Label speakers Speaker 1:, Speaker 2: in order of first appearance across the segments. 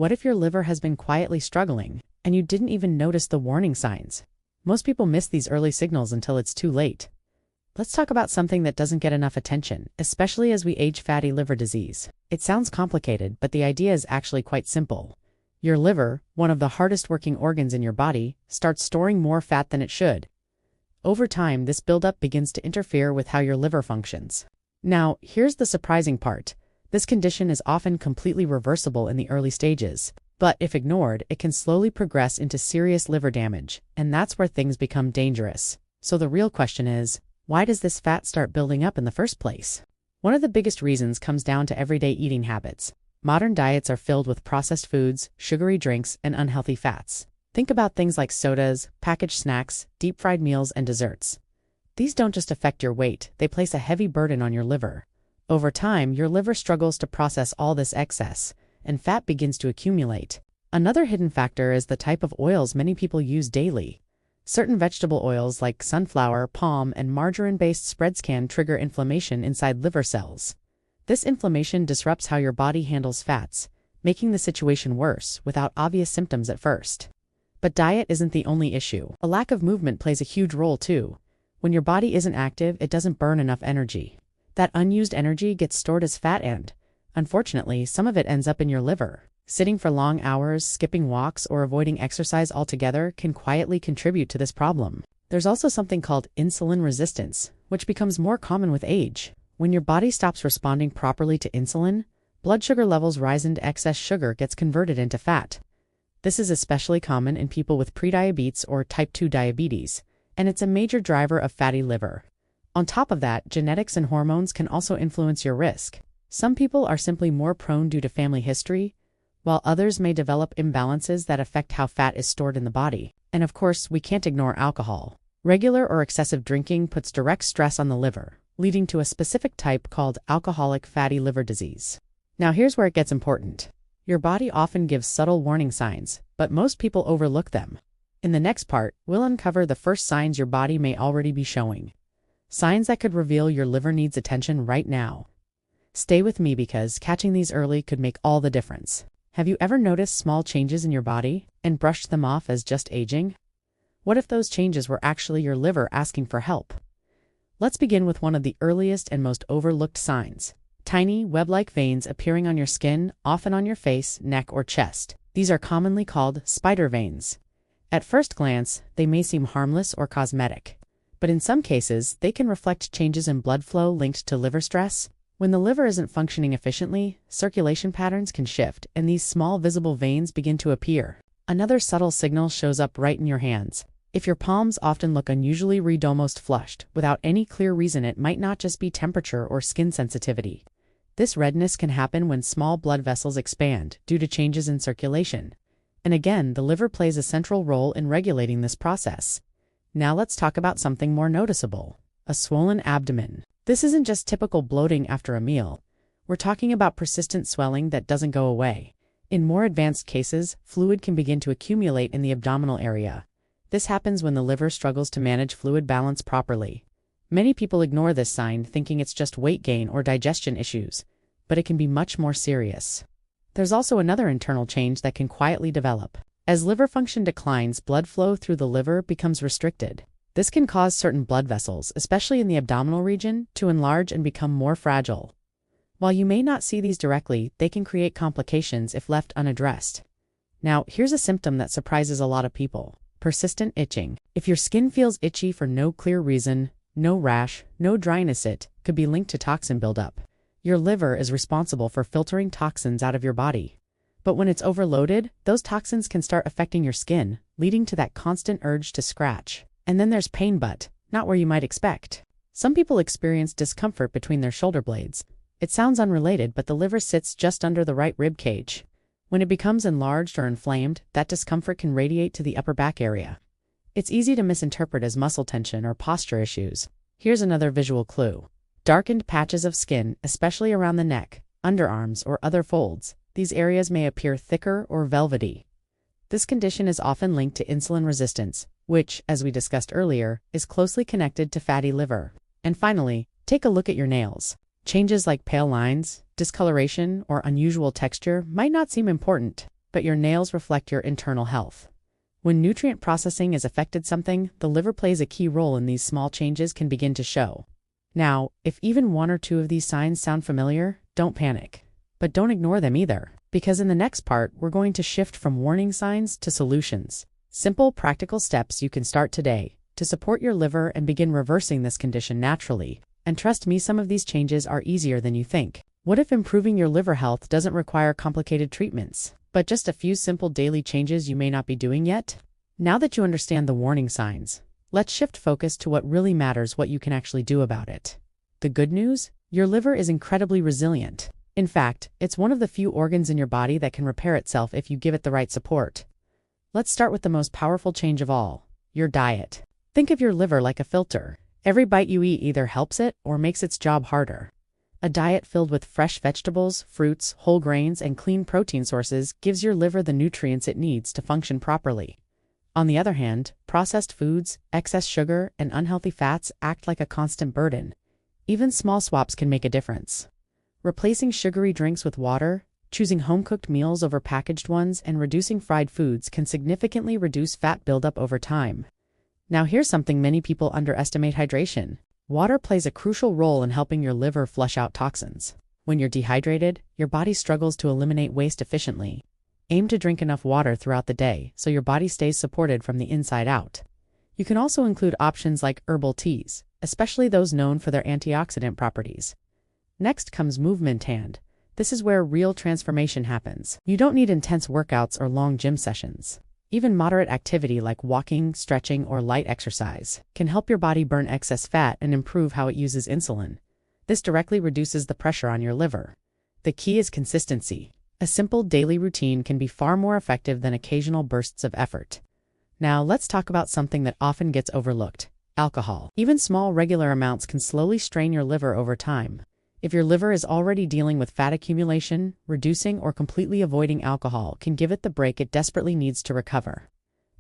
Speaker 1: What if your liver has been quietly struggling, and you didn't even notice the warning signs? Most people miss these early signals until it's too late. Let's talk about something that doesn't get enough attention, especially as we age: fatty liver disease. It sounds complicated, but the idea is actually quite simple. Your liver, one of the hardest working organs in your body, starts storing more fat than it should. Over time, this buildup begins to interfere with how your liver functions. Now, here's the surprising part. This condition is often completely reversible in the early stages, but if ignored, it can slowly progress into serious liver damage, and that's where things become dangerous. So the real question is, why does this fat start building up in the first place? One of the biggest reasons comes down to everyday eating habits. Modern diets are filled with processed foods, sugary drinks, and unhealthy fats. Think about things like sodas, packaged snacks, deep-fried meals, and desserts. These don't just affect your weight, they place a heavy burden on your liver. Over time, your liver struggles to process all this excess, and fat begins to accumulate. Another hidden factor is the type of oils many people use daily. Certain vegetable oils like sunflower, palm, and margarine-based spreads can trigger inflammation inside liver cells. This inflammation disrupts how your body handles fats, making the situation worse without obvious symptoms at first. But diet isn't the only issue. A lack of movement plays a huge role too. When your body isn't active, it doesn't burn enough energy. That unused energy gets stored as fat and, unfortunately, some of it ends up in your liver. Sitting for long hours, skipping walks, or avoiding exercise altogether can quietly contribute to this problem. There's also something called insulin resistance, which becomes more common with age. When your body stops responding properly to insulin, blood sugar levels rise and excess sugar gets converted into fat. This is especially common in people with prediabetes or type 2 diabetes, and it's a major driver of fatty liver. On top of that, genetics and hormones can also influence your risk. Some people are simply more prone due to family history, while others may develop imbalances that affect how fat is stored in the body. And of course, we can't ignore alcohol. Regular or excessive drinking puts direct stress on the liver, leading to a specific type called alcoholic fatty liver disease. Now here's where it gets important. Your body often gives subtle warning signs, but most people overlook them. In the next part, we'll uncover the first signs your body may already be showing. Signs that could reveal your liver needs attention right now. Stay with me because catching these early could make all the difference. Have you ever noticed small changes in your body and brushed them off as just aging? What if those changes were actually your liver asking for help? Let's begin with one of the earliest and most overlooked signs. Tiny, web-like veins appearing on your skin, often on your face, neck, or chest. These are commonly called spider veins. At first glance, they may seem harmless or cosmetic, but in some cases, they can reflect changes in blood flow linked to liver stress. When the liver isn't functioning efficiently, circulation patterns can shift, and these small visible veins begin to appear. Another subtle signal shows up right in your hands. If your palms often look unusually red, almost flushed, without any clear reason, it might not just be temperature or skin sensitivity. This redness can happen when small blood vessels expand due to changes in circulation. And again, the liver plays a central role in regulating this process. Now let's talk about something more noticeable: a swollen abdomen. This isn't just typical bloating after a meal. We're talking about persistent swelling that doesn't go away. In more advanced cases, fluid can begin to accumulate in the abdominal area. This happens when the liver struggles to manage fluid balance properly. Many people ignore this sign, thinking it's just weight gain or digestion issues, but it can be much more serious. There's also another internal change that can quietly develop. As liver function declines, blood flow through the liver becomes restricted. This can cause certain blood vessels, especially in the abdominal region, to enlarge and become more fragile. While you may not see these directly, they can create complications if left unaddressed. Now, here's a symptom that surprises a lot of people: persistent itching. If your skin feels itchy for no clear reason, no rash, no dryness, it could be linked to toxin buildup. Your liver is responsible for filtering toxins out of your body. But when it's overloaded, those toxins can start affecting your skin, leading to that constant urge to scratch. And then there's pain, but not where you might expect. Some people experience discomfort between their shoulder blades. It sounds unrelated, but the liver sits just under the right rib cage. When it becomes enlarged or inflamed, that discomfort can radiate to the upper back area. It's easy to misinterpret as muscle tension or posture issues. Here's another visual clue: darkened patches of skin, especially around the neck, underarms, or other folds. These areas may appear thicker or velvety. This condition is often linked to insulin resistance, which, as we discussed earlier, is closely connected to fatty liver. And finally, take a look at your nails. Changes like pale lines, discoloration, or unusual texture might not seem important, but your nails reflect your internal health. When nutrient processing is affected, the liver plays a key role in these small changes can begin to show. Now, if even one or two of these signs sound familiar, don't panic. But don't ignore them either, because in the next part, we're going to shift from warning signs to solutions. Simple, practical steps you can start today to support your liver and begin reversing this condition naturally. And trust me, some of these changes are easier than you think. What if improving your liver health doesn't require complicated treatments, but just a few simple daily changes you may not be doing yet? Now that you understand the warning signs, let's shift focus to what really matters, what you can actually do about it. The good news? Your liver is incredibly resilient. In fact, it's one of the few organs in your body that can repair itself if you give it the right support. Let's start with the most powerful change of all, your diet. Think of your liver like a filter. Every bite you eat either helps it or makes its job harder. A diet filled with fresh vegetables, fruits, whole grains, and clean protein sources gives your liver the nutrients it needs to function properly. On the other hand, processed foods, excess sugar, and unhealthy fats act like a constant burden. Even small swaps can make a difference. Replacing sugary drinks with water, choosing home-cooked meals over packaged ones, and reducing fried foods can significantly reduce fat buildup over time. Now here's something many people underestimate: hydration. Water plays a crucial role in helping your liver flush out toxins. When you're dehydrated, your body struggles to eliminate waste efficiently. Aim to drink enough water throughout the day so your body stays supported from the inside out. You can also include options like herbal teas, especially those known for their antioxidant properties. Next comes movement, and this is where real transformation happens. You don't need intense workouts or long gym sessions. Even moderate activity like walking, stretching, or light exercise can help your body burn excess fat and improve how it uses insulin. This directly reduces the pressure on your liver. The key is consistency. A simple daily routine can be far more effective than occasional bursts of effort. Now, let's talk about something that often gets overlooked: alcohol. Even small, regular amounts can slowly strain your liver over time. If your liver is already dealing with fat accumulation, reducing or completely avoiding alcohol can give it the break it desperately needs to recover.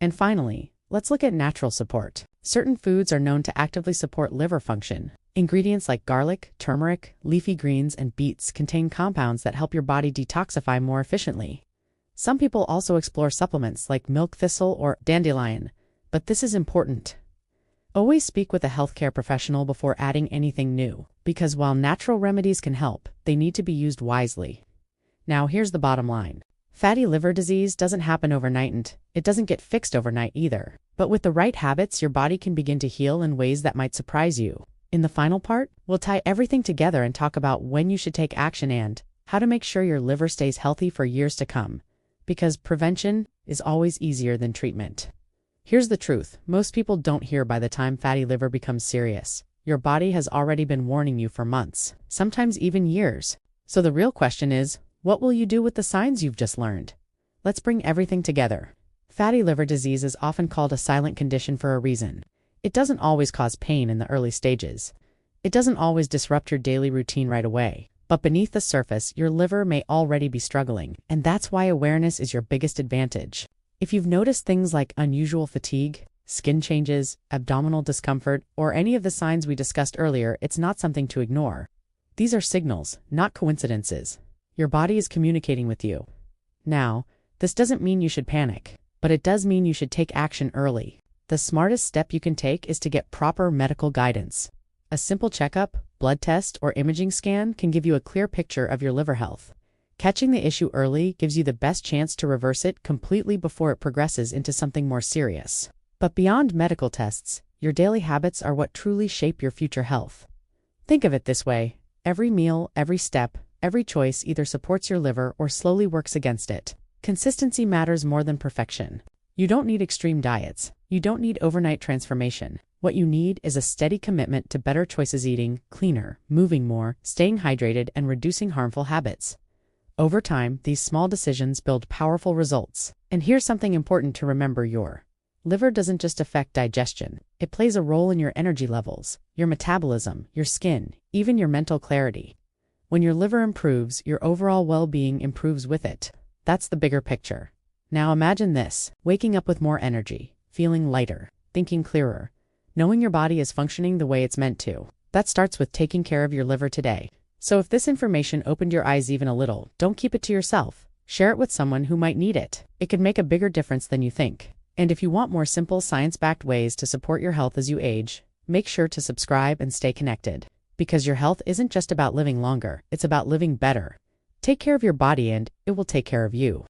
Speaker 1: And finally, let's look at natural support. Certain foods are known to actively support liver function. Ingredients like garlic, turmeric, leafy greens, and beets contain compounds that help your body detoxify more efficiently. Some people also explore supplements like milk thistle or dandelion, but this is important. Always speak with a healthcare professional before adding anything new, because while natural remedies can help, they need to be used wisely. Now here's the bottom line. Fatty liver disease doesn't happen overnight, and it doesn't get fixed overnight either. But with the right habits, your body can begin to heal in ways that might surprise you. In the final part, we'll tie everything together and talk about when you should take action and how to make sure your liver stays healthy for years to come. Because prevention is always easier than treatment. Here's the truth: most people don't hear by the time fatty liver becomes serious. Your body has already been warning you for months, sometimes even years. So the real question is, what will you do with the signs you've just learned? Let's bring everything together. Fatty liver disease is often called a silent condition for a reason. It doesn't always cause pain in the early stages. It doesn't always disrupt your daily routine right away. But beneath the surface, your liver may already be struggling, and that's why awareness is your biggest advantage. If you've noticed things like unusual fatigue, skin changes, abdominal discomfort, or any of the signs we discussed earlier, it's not something to ignore. These are signals, not coincidences. Your body is communicating with you. Now, this doesn't mean you should panic, but it does mean you should take action early. The smartest step you can take is to get proper medical guidance. A simple checkup, blood test, or imaging scan can give you a clear picture of your liver health. Catching the issue early gives you the best chance to reverse it completely before it progresses into something more serious. But beyond medical tests, your daily habits are what truly shape your future health. Think of it this way: every meal, every step, every choice either supports your liver or slowly works against it. Consistency matters more than perfection. You don't need extreme diets. You don't need overnight transformation. What you need is a steady commitment to better choices: eating cleaner, moving more, staying hydrated, and reducing harmful habits. Over time, these small decisions build powerful results. And here's something important to remember: your liver doesn't just affect digestion. It plays a role in your energy levels, your metabolism, your skin, even your mental clarity. When your liver improves, your overall well-being improves with it. That's the bigger picture. Now imagine this: waking up with more energy, feeling lighter, thinking clearer, knowing your body is functioning the way it's meant to. That starts with taking care of your liver today. So if this information opened your eyes even a little, don't keep it to yourself. Share it with someone who might need it. It could make a bigger difference than you think. And if you want more simple, science-backed ways to support your health as you age, make sure to subscribe and stay connected. Because your health isn't just about living longer, it's about living better. Take care of your body and it will take care of you.